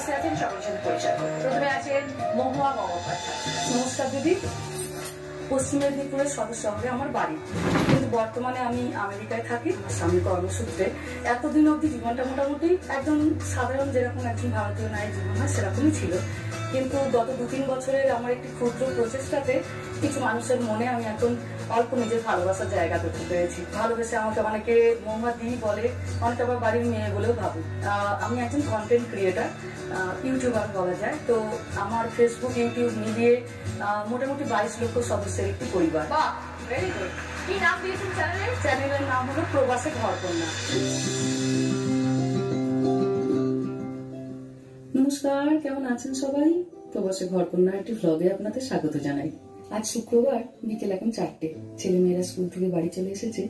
উপস্থিত আছেন সকলের সাথে পরিচয়। প্রথমে আছেন মহুয়া গঙ্গোপাধ্যায়। নমস্কার দিদি। পশ্চিম মেদিনীপুরের সদর শহরে আমার বাড়ি, কিন্তু বর্তমানে আমি আমেরিকায় থাকি স্বামী কর্মসূত্রে। এতদিন অবধি জীবনটা মোটামুটি একজন সাধারণ যেরকম একজন ভারতীয় নারীর জীবন হয় সেরকমই ছিল, কিন্তু গত 2-3 বছরের আমার একটি ক্ষুদ্র প্রচেষ্টাতে কিছু মানুষের মনে আমি এখন অল্প নিজের ভালোবাসার জায়গা করতে পেরেছি। ভালোবেসে আমাকে অনেকে মহুয়া দি বলে, অনেকে আবার বাড়ির মেয়ে বলেও ভাবে। আমি একজন কন্টেন্ট ক্রিয়েটার, ইউটিউবার বলা যায়। তো আমার ফেসবুক ইউটিউব মিলিয়ে মোটামুটি 22 লক্ষ সদস্যের একটি পরিবার। বাহ, ভেরি গুড। কি নাম দিয়েছেন চ্যানেলের? চ্যানেলের নাম হলো প্রবাসে ঘরকন্যা। নমস্কার, কেমন আছেন সবাই? প্রবাসে ঘরকন্যা একটি ভ্লগে আপনাদের স্বাগত জানাই। আজ শুক্রবার, বিকেল এখন 4টে। ছেলেমেয়েরা স্কুল থেকে বাড়ি চলে এসেছে।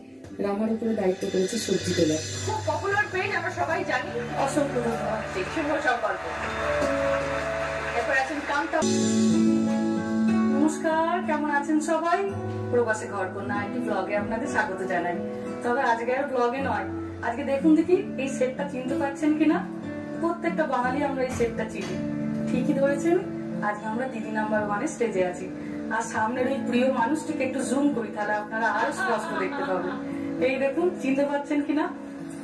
রামার উপরে দায়িত্ব করেছে সবজি তোলা। খুব পপুলার পেজ, আমরা সবাই জানি। অসংখ্য ধন্যবাদ। শুভ সংকল্প। এরপর আছেন কান্তা। নমস্কার, কেমন আছেন সবাই? প্রবাসে ঘরকন্যা একটি ব্লগে আপনাদের স্বাগত জানাই। তবে আজকে আর ব্লগে নয়, আজকে দেখুন দেখি এই সেটটা চিনতে পারছেন কিনা। প্রত্যেকটা বাঙালি আমরা এই সেটটা চিনি। ঠিকই ধরেছেন, আজকে আমরা দিদি নাম্বার 1-এ স্টেজে আছি। আর সামনের ওই প্রিয় মানুষটিকে একটু জুম করি, তাহলে আপনারা আরো স্পষ্ট দেখতে পাবেন। এই দেখুন, চিনতে পারছেন কিনা?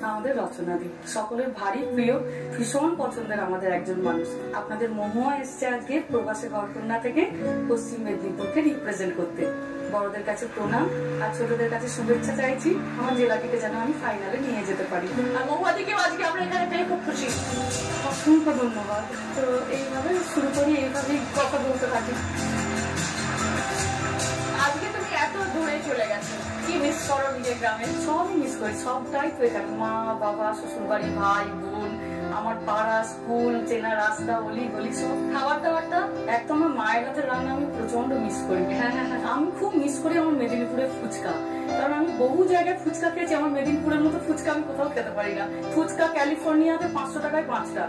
আমাদের রচনা দি, সকলের ভারী প্রিয়, ভীষণ পছন্দের আমাদের একজন মানুষ। আপনাদের মহুয়া এসছে আজকে প্রবাসে ঘরকন্যা থেকে পশ্চিম মেদিনীপুরকে রিপ্রেজেন্ট করতে। বড়দের কাছে প্রণাম আর ছোটদের কাছে শুভেচ্ছা চাইছি, আমার জেলাটিকে যেন আমি ফাইনালে নিয়ে যেতে পারি। আর মহুয়াদিকেও আজকে আমরা এখানে পেয়ে খুব খুশি। অসংখ্য ধন্যবাদ। তো এইভাবে শুরু করি, এইভাবেই কথা বলতে থাকি। আজকে তুমি এত দূরে চলে গেছো, কি মিস করো নিজের গ্রামে? সবই মিস করি, সবটাই তো এখানে। মা বাবা, শ্বশুর বাড়ি, ভাই বোন, আমার পাড়া, স্কুল, চেনা রাস্তা, অলি গলি, সব। খাবার দাবারটা একদম আমার মায়ের হাতের রান্না আমি প্রচন্ড মিস করি। হ্যাঁ, আমি খুব মিস করি আমার মেদিনীপুরের ফুচকা। কারণ আমি বহু জায়গায় ফুচকা খেয়েছি, আমার মেদিনীপুরের মতো ফুচকা আমি কোথাও খেতে পারি না। ফুচকা ক্যালিফোর্নিয়াতে 500 টাকায় 5টা।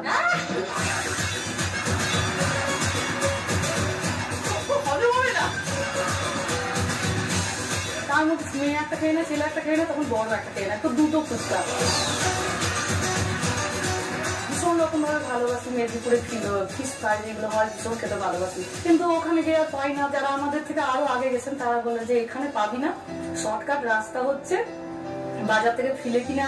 তার মধ্যে মেয়ে একটা খেয়ে না, ছেলে একটা খেয়ে না, তখন বড় একটা খেয়ে না, তো দুটো ফুচকা। ভীষণ রকম ভাবে ভালোবাসি মেদিনীপুরে ফিশ ফ্রাই যেগুলো হয়, ভীষণ খেতে ভালোবাসি। কিন্তু ওখানে গিয়ে আর পাই না। যারা আমাদের থেকে আরো আগে গেছেন তারা বলে যে এখানে পাবি না, শর্টকাট রাস্তা হচ্ছে বাজার থেকে ফিলে কিনে